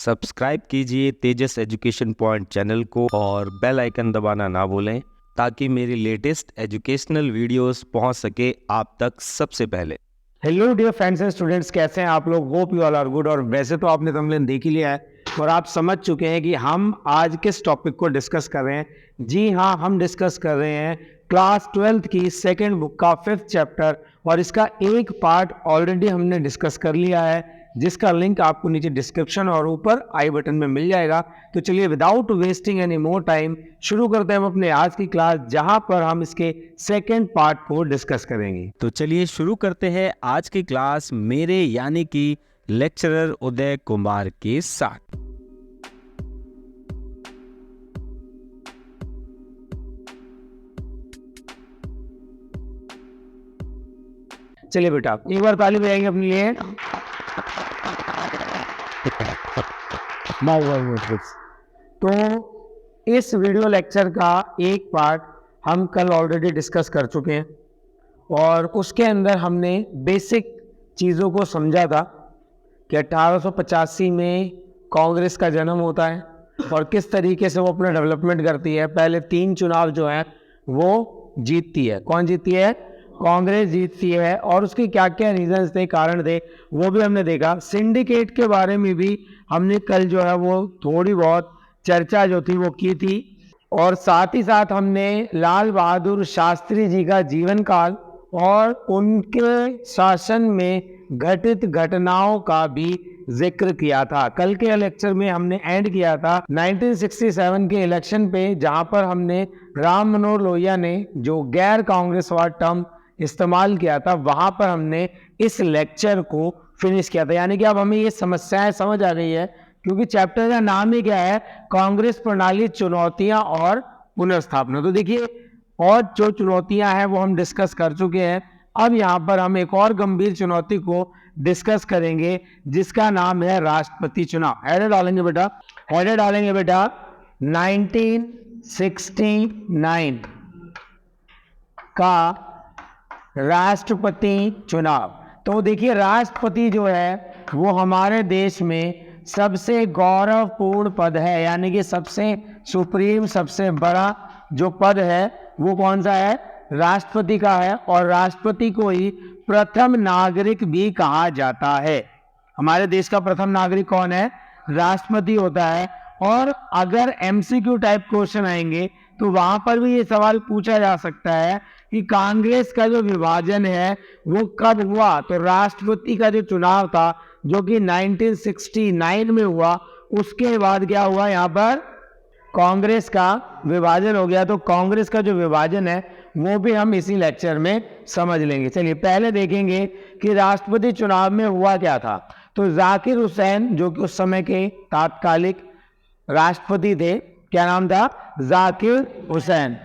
Subscribe कीजिए तेजस education point channel को और बेल आइकन दबाना ना भूलें ताकि मेरी लेटेस्ट एजुकेशनल वीडियोस पहुंच सके आप तक सबसे पहले। Hello dear friends and students, कैसे हैं आप लोग? Hope you all are good. और वैसे तो आपने थंबनेल देख ही लिया है और आप समझ चुके हैं कि हम आज किस टॉपिक को डिस्कस कर रहे हैं। जी हाँ, हम डिस्कस कर रहे हैं क्लास 12th की सेकंड बुक का 5th चैप्टर और इसका एक पार्ट ऑलरेडी हमने डिस्कस कर लिया है जिसका लिंक आपको नीचे डिस्क्रिप्शन और ऊपर आई बटन में मिल जाएगा। तो चलिए without wasting any more time शुरू करते हैं हम अपने आज की क्लास, जहां पर हम इसके सेकंड पार्ट को डिस्कस करेंगे। तो चलिए शुरू करते हैं आज की क्लास मेरे यानी कि लेक्चरर उदय कुमार के साथ। चलिए बेटा, एक बार ताली बजाएंगे अपने लिए। तो इस वीडियो लेक्चर का एक पार्ट हम कल ऑलरेडी डिस्कस कर चुके हैं और उसके अंदर हमने बेसिक चीज़ों को समझा था कि 1885 में कांग्रेस का जन्म होता है और किस तरीके से वो अपना डेवलपमेंट करती है। पहले 3 चुनाव जो है वो जीतती है। कौन जीतती है? कांग्रेस जीतती है। और उसके क्या क्या रीजंस थे, कारण थे, वो भी हमने देखा। सिंडिकेट के बारे में भी हमने कल जो है वो थोड़ी बहुत चर्चा जो थी वो की थी। और साथ ही साथ हमने लाल बहादुर शास्त्री जी का जीवन काल और उनके शासन में घटित घटनाओं का भी जिक्र किया था। कल के लेक्चर में हमने एंड किया था 1967 के इलेक्शन पे, जहां पर हमने राम मनोहर लोहिया ने जो गैर कांग्रेसवाद टर्म इस्तेमाल किया था, वहां पर हमने इस लेक्चर को फिनिश किया था। यानी कि अब हमें ये समस्याएं समझ आ गई है, क्योंकि चैप्टर का नाम ही क्या है? कांग्रेस प्रणाली, चुनौतियां और पुनर्स्थापना। तो देखिए, और जो चुनौतियां हैं वो हम डिस्कस कर चुके हैं। अब यहाँ पर हम एक और गंभीर चुनौती को डिस्कस करेंगे जिसका नाम है राष्ट्रपति चुनाव। हेडर डालेंगे बेटा, हेडर डालेंगे बेटा 1969 का राष्ट्रपति चुनाव। तो देखिए, राष्ट्रपति जो है वो हमारे देश में सबसे गौरवपूर्ण पद है, यानी कि सबसे सुप्रीम, सबसे बड़ा जो पद है वो कौन सा है? राष्ट्रपति का है। और राष्ट्रपति को ही प्रथम नागरिक भी कहा जाता है। हमारे देश का प्रथम नागरिक कौन है? राष्ट्रपति होता है। और अगर एमसीक्यू टाइप क्वेश्चन आएंगे तो वहां पर भी ये सवाल पूछा जा सकता है कि कांग्रेस का जो विभाजन है वो कब हुआ? तो राष्ट्रपति का जो चुनाव था जो कि 1969 में हुआ, उसके बाद क्या हुआ? यहाँ पर कांग्रेस का विभाजन हो गया। तो कांग्रेस का जो विभाजन है वो भी हम इसी लेक्चर में समझ लेंगे। चलिए पहले देखेंगे कि राष्ट्रपति चुनाव में हुआ क्या था। तो जाकिर हुसैन जो कि उस समय के तात्कालिक राष्ट्रपति थे, क्या नाम था? जाकिर हुसैन।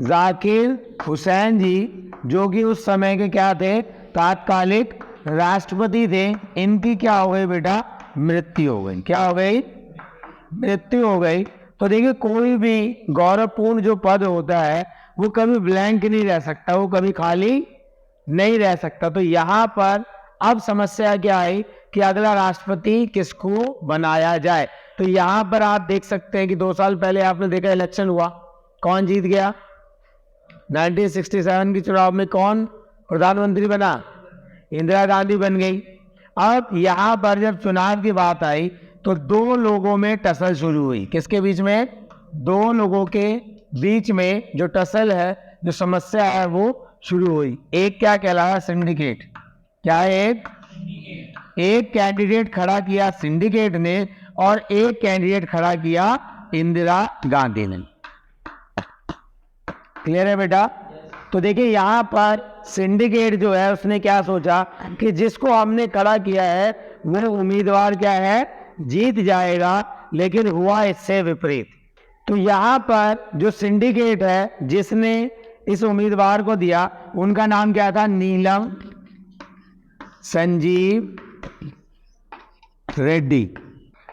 जाकिर हुसैन जी जो कि उस समय के क्या थे? तात्कालिक राष्ट्रपति थे। इनकी क्या हो गई बेटा? मृत्यु हो गई। क्या हो गई? मृत्यु हो गई। तो देखिए, कोई भी गौरवपूर्ण जो पद होता है वो कभी ब्लैंक नहीं रह सकता, वो कभी खाली नहीं रह सकता। तो यहाँ पर अब समस्या क्या आई कि अगला राष्ट्रपति किसको बनाया जाए। तो यहाँ पर आप देख सकते हैं कि 2 साल पहले आपने देखा इलेक्शन हुआ, कौन जीत गया? 1967 के चुनाव में कौन प्रधानमंत्री बना? इंदिरा गांधी बन गई। अब यहाँ पर जब चुनाव की बात आई तो 2 लोगों में टसल शुरू हुई। किसके बीच में? 2 लोगों के बीच में जो टसल है, जो समस्या है, वो शुरू हुई। एक क्या कहलाया? सिंडिकेट। क्या है? एक कैंडिडेट खड़ा किया सिंडिकेट ने और एक कैंडिडेट खड़ा किया इंदिरा गांधी ने। क्लियर है बेटा? तो देखिए, यहां पर सिंडिकेट जो है उसने क्या सोचा कि जिसको हमने खड़ा किया है वो उम्मीदवार क्या है? जीत जाएगा। लेकिन हुआ इससे विपरीत। तो यहां पर जो सिंडिकेट है जिसने इस उम्मीदवार को दिया, उनका नाम क्या था? नीलम संजीव रेड्डी।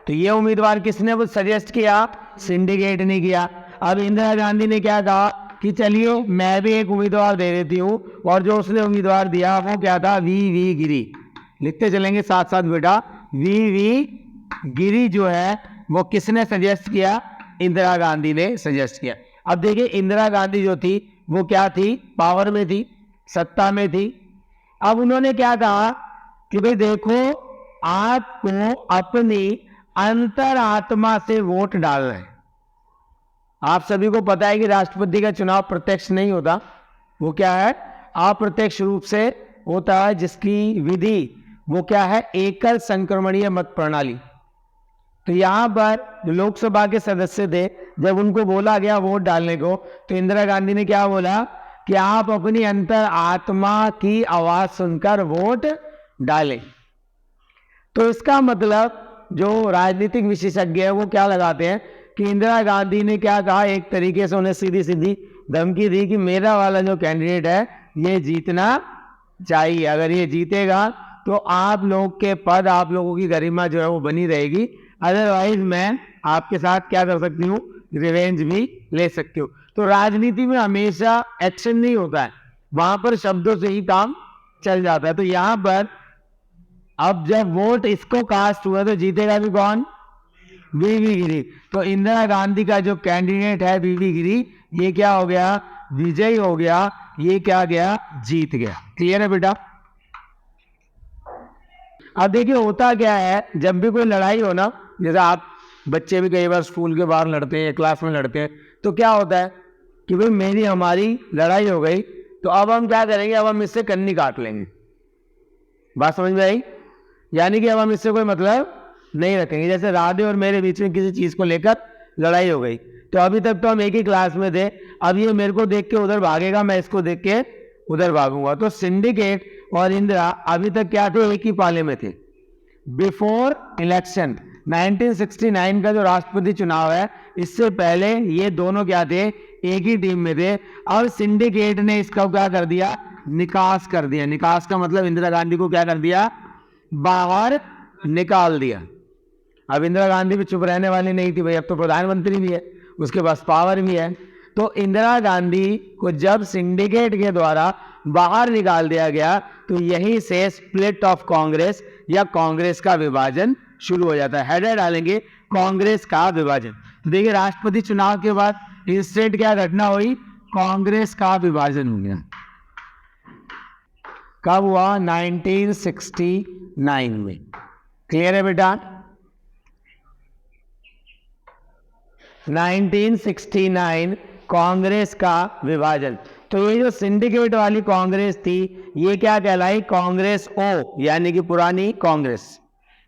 तो ये उम्मीदवार किसने वो सजेस्ट किया? सिंडिकेट ने किया। अब इंदिरा गांधी ने क्या कहा कि चलिए मैं भी एक उम्मीदवार दे देती हूं, और जो उसने उम्मीदवार दिया वो क्या था? वी गिरी। लिखते चलेंगे साथ साथ बेटा। वीवी गिरी जो है वो किसने सजेस्ट किया? इंदिरा गांधी ने सजेस्ट किया। अब देखिए इंदिरा गांधी जो थी वो क्या थी? पावर में थी, सत्ता में थी। अब उन्होंने क्या कहा कि भाई देखो, आपको अपनी अंतरात्मा से वोट डालना है। आप सभी को पता है कि राष्ट्रपति का चुनाव प्रत्यक्ष नहीं होता, वो क्या है? अप्रत्यक्ष रूप से होता है, जिसकी विधि वो क्या है? एकल संक्रमणीय मत प्रणाली। तो यहां पर जो लोकसभा के सदस्य थे, जब उनको बोला गया वोट डालने को, तो इंदिरा गांधी ने क्या बोला कि आप अपनी अंतर आत्मा की आवाज सुनकर वोट डालें। तो इसका मतलब जो राजनीतिक विशेषज्ञ है वो क्या लगाते हैं कि इंदिरा गांधी ने क्या कहा? एक तरीके से उन्हें सीधी सीधी धमकी दी कि मेरा वाला जो कैंडिडेट है ये जीतना चाहिए, अगर ये जीतेगा तो आप लोग के पद, आप लोगों की गरिमा जो है वो बनी रहेगी, अदरवाइज मैं आपके साथ क्या कर सकती हूँ? रिवेंज भी ले सकती हूँ। तो राजनीति में हमेशा एक्शन नहीं होता है, वहां पर शब्दों से ही काम चल जाता है। तो यहां पर अब जब वोट इसको कास्ट हुआ तो जीतेगा भी कौन? वीवी गिरी। तो इंदिरा गांधी का जो कैंडिडेट है वीवी गिरी, ये क्या हो गया? विजयी हो गया। ये क्या गया? जीत गया। क्लियर है बेटा? अब देखिए होता क्या है, जब भी कोई लड़ाई हो ना, जैसे आप बच्चे भी कई बार स्कूल के बाहर लड़ते हैं, क्लास में लड़ते हैं, तो क्या होता है कि भाई मेरी हमारी लड़ाई हो गई, तो अब हम क्या करेंगे? अब हम इससे कन्नी काट लेंगे। बात समझ में आई? यानी कि अब हम इससे कोई मतलब नहीं रखेंगे। जैसे राधे और मेरे बीच में किसी चीज को लेकर लड़ाई हो गई, तो अभी तक तो हम एक ही क्लास में थे, अब ये मेरे को देख के उधर भागेगा, मैं इसको देख के उधर भागूंगा। तो सिंडिकेट और इंदिरा अभी तक क्या थे? एक ही पाले में थे। बिफोर इलेक्शन 1969 का जो राष्ट्रपति चुनाव है, इससे पहले ये दोनों क्या थे? एक ही टीम में थे। अब सिंडिकेट ने इसका क्या कर दिया? निकास कर दिया। निकास का मतलब इंदिरा गांधी को क्या कर दिया? बाहर निकाल दिया। अब इंदिरा गांधी भी चुप रहने वाली नहीं थी भाई, अब तो प्रधानमंत्री भी है, उसके पास पावर भी है। तो इंदिरा गांधी को जब सिंडिकेट के द्वारा बाहर निकाल दिया गया, तो यहीं से स्प्लिट ऑफ कांग्रेस या कांग्रेस का विभाजन शुरू हो जाता है। हेडर डालेंगे कांग्रेस का विभाजन। तो देखिए राष्ट्रपति चुनाव के बाद इंस्टेंट क्या घटना हुई? कांग्रेस का विभाजन हो गया। कब हुआ? 1969 में। क्लियर है बेटा? 1969 कांग्रेस का विभाजन। तो ये जो सिंडिकेट वाली कांग्रेस थी, ये क्या कहलाई? कांग्रेस ओ, यानी कि पुरानी कांग्रेस।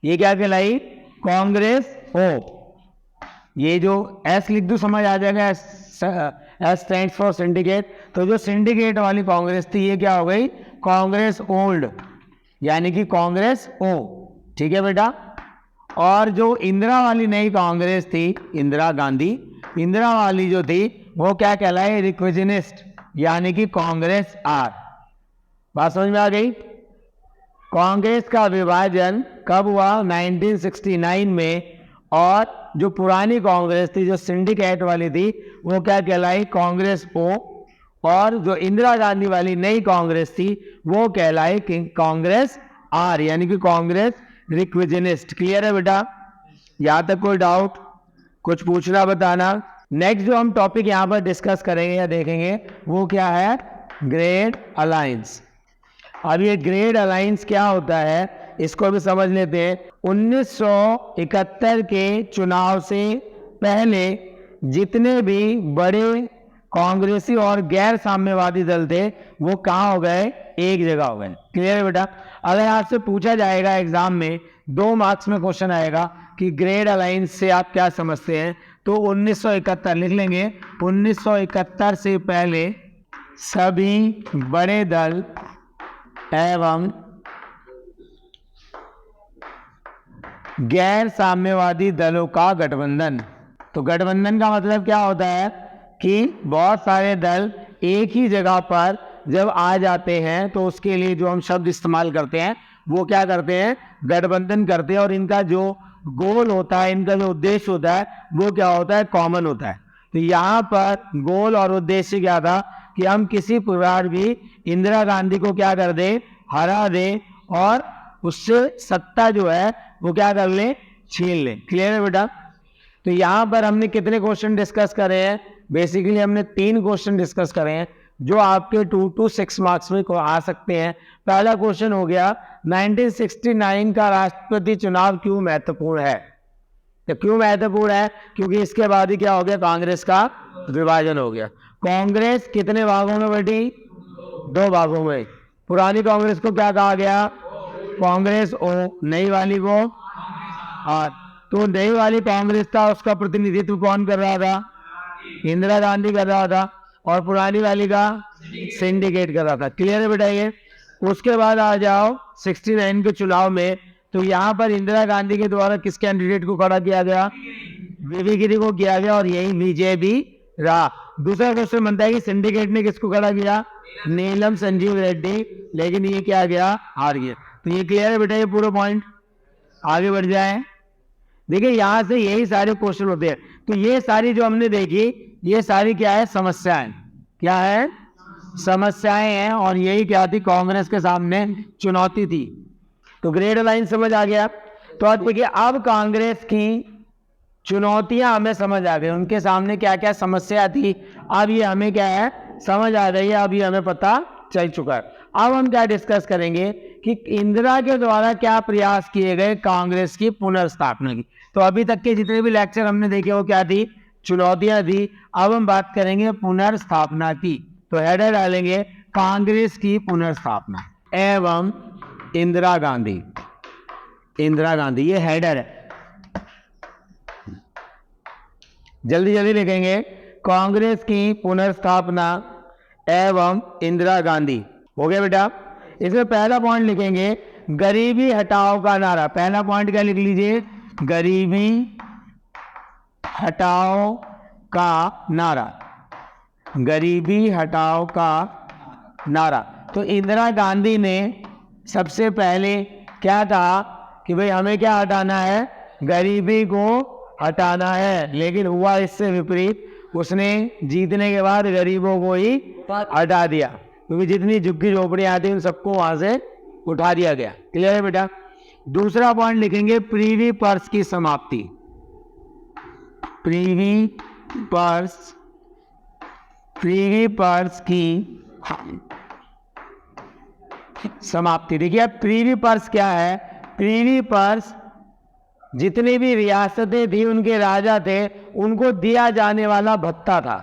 ये क्या कहलाई? कांग्रेस ओ। ये जो एस लिख दो समझ आ जाएगा, एस स्टैंड्स फॉर सिंडिकेट। तो जो सिंडिकेट वाली कांग्रेस थी, ये क्या हो गई? कांग्रेस ओल्ड, यानी कि कांग्रेस ओ। ठीक है बेटा? और जो इंदिरा वाली नई कांग्रेस थी, इंदिरा गांधी, इंदिरा वाली जो थी वो क्या कहलाए? रिक्विजनिस्ट, यानी कि कांग्रेस आर। बात समझ में आ गई? कांग्रेस का विभाजन कब हुआ? 1969 में। और जो पुरानी कांग्रेस थी, जो सिंडिकेट वाली थी, वो क्या कहलाई? कांग्रेस ओ। और जो इंदिरा गांधी वाली नई कांग्रेस थी, वो कहलाई कांग्रेस आर, यानी कि कांग्रेस रिक्विजनिस्ट। क्लियर है बेटा? यहां तक कोई डाउट? कुछ पूछना बताना। नेक्स्ट जो हम टॉपिक यहां पर डिस्कस करेंगे या देखेंगे, वो क्या है? Grade alliance. अब ये ग्रेड अलायंस क्या होता है, इसको भी समझ लेते हैं। 1971 के चुनाव से पहले जितने भी बड़े कांग्रेसी और गैर साम्यवादी दल थे, वो कहाँ हो गए? एक जगह हो गए। क्लियर है बेटा? अगर आपसे पूछा जाएगा एग्जाम में, 2 मार्क्स में क्वेश्चन आएगा कि ग्रेड अलायंस से आप क्या समझते हैं, तो 1971 लिख लेंगे। 1971 से पहले सभी बड़े दल एवं गैर साम्यवादी दलों का गठबंधन। तो गठबंधन का मतलब क्या होता है कि बहुत सारे दल एक ही जगह पर जब आ जाते हैं, तो उसके लिए जो हम शब्द इस्तेमाल करते हैं वो क्या करते हैं? गठबंधन करते हैं। और इनका जो गोल होता है, इनका जो उद्देश्य होता है, वो क्या होता है? कॉमन होता है। तो यहाँ पर गोल और उद्देश्य क्या था कि हम किसी प्रकार भी इंदिरा गांधी को क्या कर दें? हरा दें, और उससे सत्ता जो है वो क्या कर ले, छीन ले। क्लियर है बेटा? तो यहाँ पर हमने कितने क्वेश्चन डिस्कस करे हैं? बेसिकली हमने 3 क्वेश्चन डिस्कस करे हैं जो आपके 2 to 6 मार्क्स में आ सकते हैं। पहला क्वेश्चन हो गया 1969 का राष्ट्रपति चुनाव क्यों महत्वपूर्ण है? तो क्यों महत्वपूर्ण है? क्योंकि इसके बाद ही क्या हो गया, कांग्रेस का विभाजन हो गया। कांग्रेस कितने भागों में बटी? 2 भागों में। पुरानी कांग्रेस को क्या कहा गया? कांग्रेस ओ, नई वाली को आर। तो नई वाली कांग्रेस था, उसका प्रतिनिधित्व कौन कर रहा था? इंदिरा गांधी कर रहा था, और पुरानी वाली का सिंडिकेट कर रहा था। क्लियर है बेटा? ये उसके बाद आ जाओ 69 के चुनाव में, तो यहाँ पर इंदिरा गांधी के द्वारा किस कैंडिडेट को खड़ा किया गया? वीवी गिरी को किया गया, और यही विजय भी रहा। दूसरा क्वेश्चन बनता है कि सिंडिकेट ने किसको खड़ा किया? नीलम संजीव रेड्डी, लेकिन ये क्या गया? हार गया। तो ये क्लियर है बेटा? ये पूरा पॉइंट आगे बढ़ जाए। देखिए यहां से यही सारे क्वेश्चन होते हैं। तो ये सारी जो हमने देखी, ये सारी क्या है? समस्याएं। क्या है? समस्याएं हैं, और यही क्या थी? कांग्रेस के सामने चुनौती थी। तो ग्रेड लाइन समझ आ गया। तो अब देखिए, अब कांग्रेस की चुनौतियां हमें समझ आ गई, उनके सामने क्या क्या समस्या थी, अब ये हमें क्या है? समझ आ रही है, अब ये हमें पता चल चुका है। अब हम क्या डिस्कस करेंगे कि इंदिरा के द्वारा क्या प्रयास किए गए कांग्रेस की पुनर्स्थापना की। तो अभी तक के जितने भी लेक्चर हमने देखे वो क्या थी? चुनौतियां थी। अब हम बात करेंगे पुनर्स्थापना की। तो हेडर डालेंगे कांग्रेस की पुनर्स्थापना एवं इंदिरा गांधी। इंदिरा गांधी, ये हेडर है। जल्दी जल्दी लिखेंगे, कांग्रेस की पुनर्स्थापना एवं इंदिरा गांधी। हो गया बेटा? इसमें पहला पॉइंट लिखेंगे गरीबी हटाओ का नारा। पहला पॉइंट क्या लिख लीजिए? गरीबी हटाओ का नारा। गरीबी हटाओ का नारा। तो इंदिरा गांधी ने सबसे पहले क्या कहा कि भाई हमें क्या हटाना है? गरीबी को हटाना है। लेकिन हुआ इससे विपरीत, उसने जीतने के बाद गरीबों को ही हटा दिया, क्योंकि जितनी झुग्गी झोपड़ियां आती उन सबको वहां से उठा दिया गया। क्लियर है बेटा? दूसरा पॉइंट लिखेंगे प्रीवी पर्स की समाप्ति। प्रीवी पर्स की समाप्ति। देखिए प्रीवी पर्स क्या है? प्रीवी पर्स जितनी भी रियासतें थी, उनके राजा थे, उनको दिया जाने वाला भत्ता था।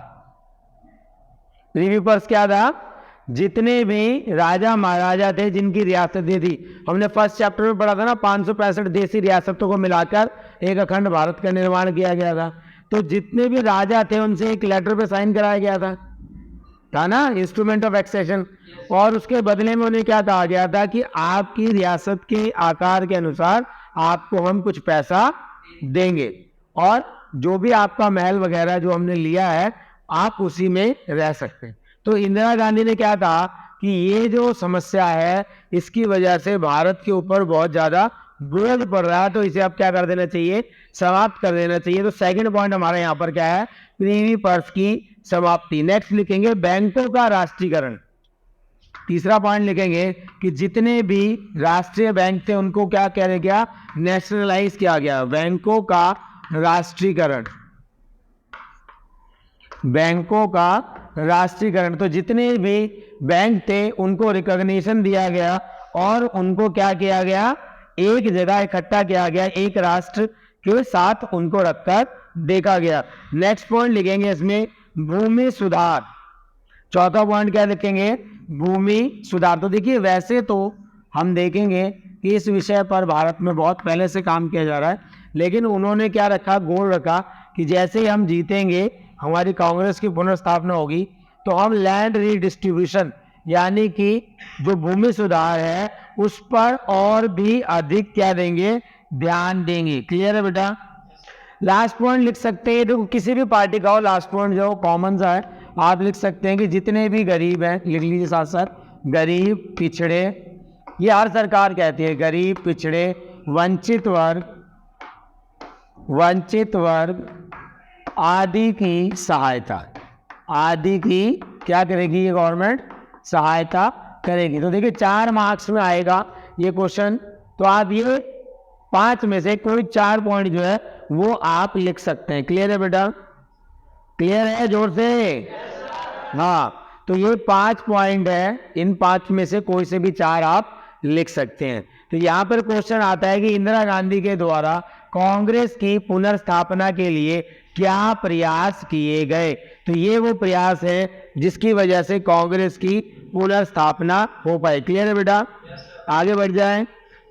प्रीवी पर्स क्या था? जितने भी राजा महाराजा थे, जिनकी रियासतें थी, हमने फर्स्ट चैप्टर में पढ़ा था ना, 565 देशी रियासतों को मिलाकर एक अखंड भारत का निर्माण किया गया था। तो जितने भी राजा थे उनसे एक लेटर पे साइन कराया गया था ना, इंस्ट्रूमेंट ऑफ एक्सेशन। और उसके बदले में उन्हें क्या कहा गया था कि आपकी रियासत के आकार के अनुसार आपको हम कुछ पैसा देंगे, और जो भी आपका महल वगैरह जो हमने लिया है आप उसी में रह सकते हैं। तो इंदिरा गांधी ने क्या कहा कि ये जो समस्या है, इसकी वजह से भारत के ऊपर बहुत ज्यादा बोझ पड़ रहा है, तो इसे अब क्या कर देना चाहिए? समाप्त कर देना चाहिए। तो सेकंड पॉइंट हमारा यहाँ पर क्या है? प्रीवी पर्स की समाप्ति। नेक्स्ट लिखेंगे बैंकों का राष्ट्रीयकरण। तीसरा पॉइंट लिखेंगे कि जितने भी राष्ट्रीय बैंक थे उनको क्या किया गया? नेशनलाइज किया गया। बैंकों का राष्ट्रीयकरण। बैंकों का राष्ट्रीयकरण। तो जितने भी बैंक थे उनको रिकॉग्निशन दिया गया, और उनको क्या किया गया? एक जगह इकट्ठा किया गया, एक राष्ट्र के साथ उनको रखकर देखा गया। नेक्स्ट पॉइंट लिखेंगे इसमें भूमि सुधार। चौथा पॉइंट क्या लिखेंगे? भूमि सुधार। तो देखिए वैसे तो हम देखेंगे कि इस विषय पर भारत में बहुत पहले से काम किया जा रहा है, लेकिन उन्होंने क्या रखा? गोल रखा कि जैसे ही हम जीतेंगे, हमारी कांग्रेस की पुनर्स्थापना होगी, तो हम लैंड रीडिस्ट्रीब्यूशन यानी कि जो भूमि सुधार है उस पर और भी अधिक क्या देंगे? ध्यान देंगे। क्लियर है बेटा? लास्ट पॉइंट लिख सकते हैं, देखो किसी भी पार्टी का हो, लास्ट पॉइंट जो कॉमन सा है आप लिख सकते हैं कि जितने भी गरीब हैं, लिख लीजिए साथ साथ, गरीब, पिछड़े, ये हर सरकार कहती है, गरीब, पिछड़े, वंचित वर्ग आदि की सहायता। आदि की क्या करेगी ये गवर्नमेंट? सहायता करेगी। तो देखिए 4 मार्क्स में आएगा ये क्वेश्चन। तो आप ये 5 में से कोई 4 पॉइंट जो है वो आप लिख सकते हैं। क्लियर है बेटा? क्लियर है? जोर से। हाँ, तो ये 5 पॉइंट है, इन 5 में से कोई से भी 4 आप लिख सकते हैं। तो यहाँ पर क्वेश्चन आता है कि इंदिरा गांधी के द्वारा कांग्रेस की पुनर्स्थापना के लिए क्या प्रयास किए गए। तो ये वो प्रयास है जिसकी वजह से कांग्रेस की पुनर्स्थापना हो पाए। क्लियर है बेटा? आगे बढ़ जाएं।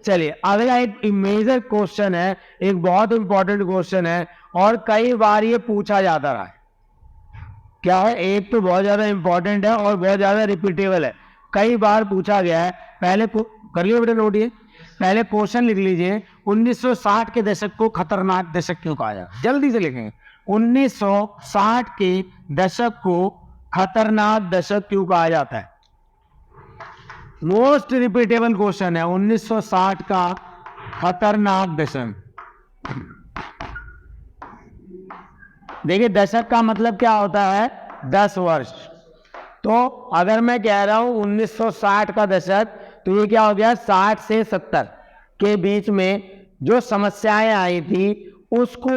चलिए, अगला एक मेजर क्वेश्चन है, एक बहुत इंपॉर्टेंट क्वेश्चन है और कई बार ये पूछा जाता रहा है। क्या है? एक तो बहुत ज्यादा इंपॉर्टेंट है और बहुत ज्यादा रिपीटेबल है, कई बार पूछा गया है। पहले कर लियो बेटा नोट, ये पहले क्वेश्चन लिख लीजिए। 1960 के दशक को खतरनाक दशक क्यों कहा जाता? जल्दी से लिखेंगे। 1960 के दशक को खतरनाक दशक क्यों कहा जाता है? मोस्ट रिपीटेबल क्वेश्चन है, 1960 का खतरनाक दशक। देखिए, दशक का मतलब क्या होता है? 10 वर्ष। तो अगर मैं कह रहा हूं 1960 का दशक, तो ये क्या हो गया? 60 से 70 के बीच में जो समस्याएं आई थी उसको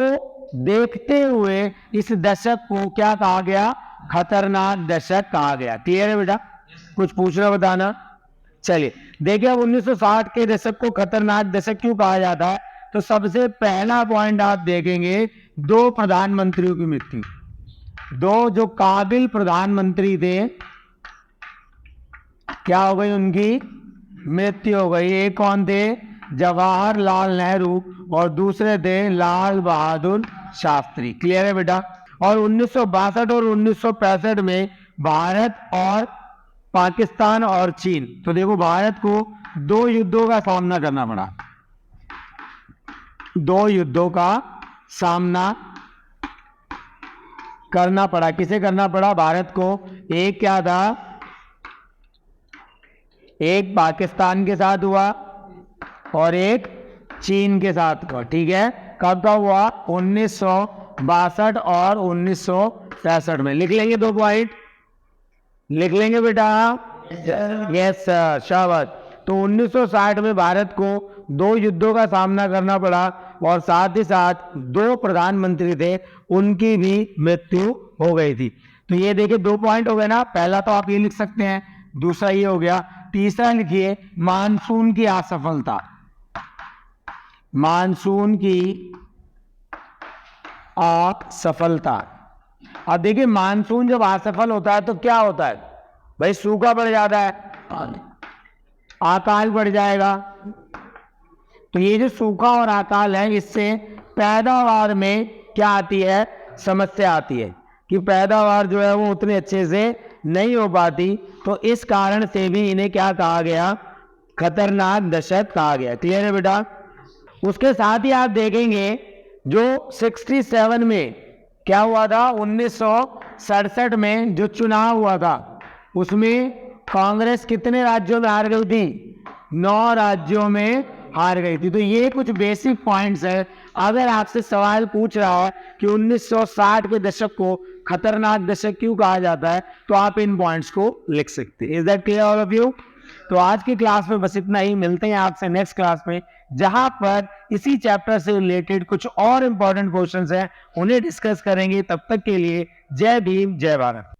देखते हुए इस दशक को क्या कहा गया? खतरनाक दशक कहा गया। क्लियर है बेटा? कुछ पूछना बताना। चलिए देखिए, अब 1960 के दशक को खतरनाक दशक क्यों कहा जाता है? तो सबसे पहला पॉइंट आप देखेंगे, 2 प्रधानमंत्रियों की मृत्यु। 2 जो काबिल प्रधानमंत्री थे, क्या हो गई? उनकी मृत्यु हो गई। एक कौन थे? जवाहरलाल नेहरू, और दूसरे थे लाल बहादुर शास्त्री। क्लियर है बेटा? और 1962 और 1965 में भारत और पाकिस्तान और चीन, तो देखो भारत को 2 युद्धों का सामना करना पड़ा। 2 युद्धों का सामना करना पड़ा। किसे करना पड़ा? भारत को। एक क्या था? एक पाकिस्तान के साथ हुआ और एक चीन के साथ हुआ। ठीक है, कब का हुआ? 1962 और 1965 में। लिख लेंगे 2 पॉइंट, लिख लेंगे बेटा? यस सर, शाबाश। तो 1960 में भारत को 2 युद्धों का सामना करना पड़ा और साथ ही साथ 2 प्रधानमंत्री थे, उनकी भी मृत्यु हो गई थी। तो ये देखिए 2 पॉइंट हो गए ना। पहला तो आप ये लिख सकते हैं, दूसरा ये हो गया। तीसरा लिखिए, मानसून की असफलता। मानसून की असफलता। अब देखिए, मानसून जब असफल होता है तो क्या होता है भाई? सूखा पड़ जाता है, अकाल पड़ जाएगा। तो ये जो सूखा और अकाल है, इससे पैदावार में क्या आती है? समस्या आती है कि पैदावार जो है वो उतने अच्छे से नहीं हो पाती। तो इस कारण से भी इन्हें क्या कहा गया? खतरनाक दशक कहा गया। क्लियर है बेटा? उसके साथ ही आप देखेंगे जो 67 में क्या हुआ था? 1967 में जो चुनाव हुआ था, उसमें कांग्रेस कितने राज्यों में हार गई थी? 9 राज्यों में हार गई थी। तो ये कुछ बेसिक पॉइंट्स है। अगर आपसे सवाल पूछ रहा है कि 1960 के दशक को खतरनाक दशक क्यों कहा जाता है, तो आप इन पॉइंट्स को लिख सकते हैं। Is that clear all of you? तो आज की क्लास में बस इतना ही। मिलते हैं आपसे नेक्स्ट क्लास में, जहां पर इसी चैप्टर से रिलेटेड कुछ और इंपॉर्टेंट क्वेश्चंस हैं, उन्हें डिस्कस करेंगे। तब तक के लिए जय भीम, जय भारत।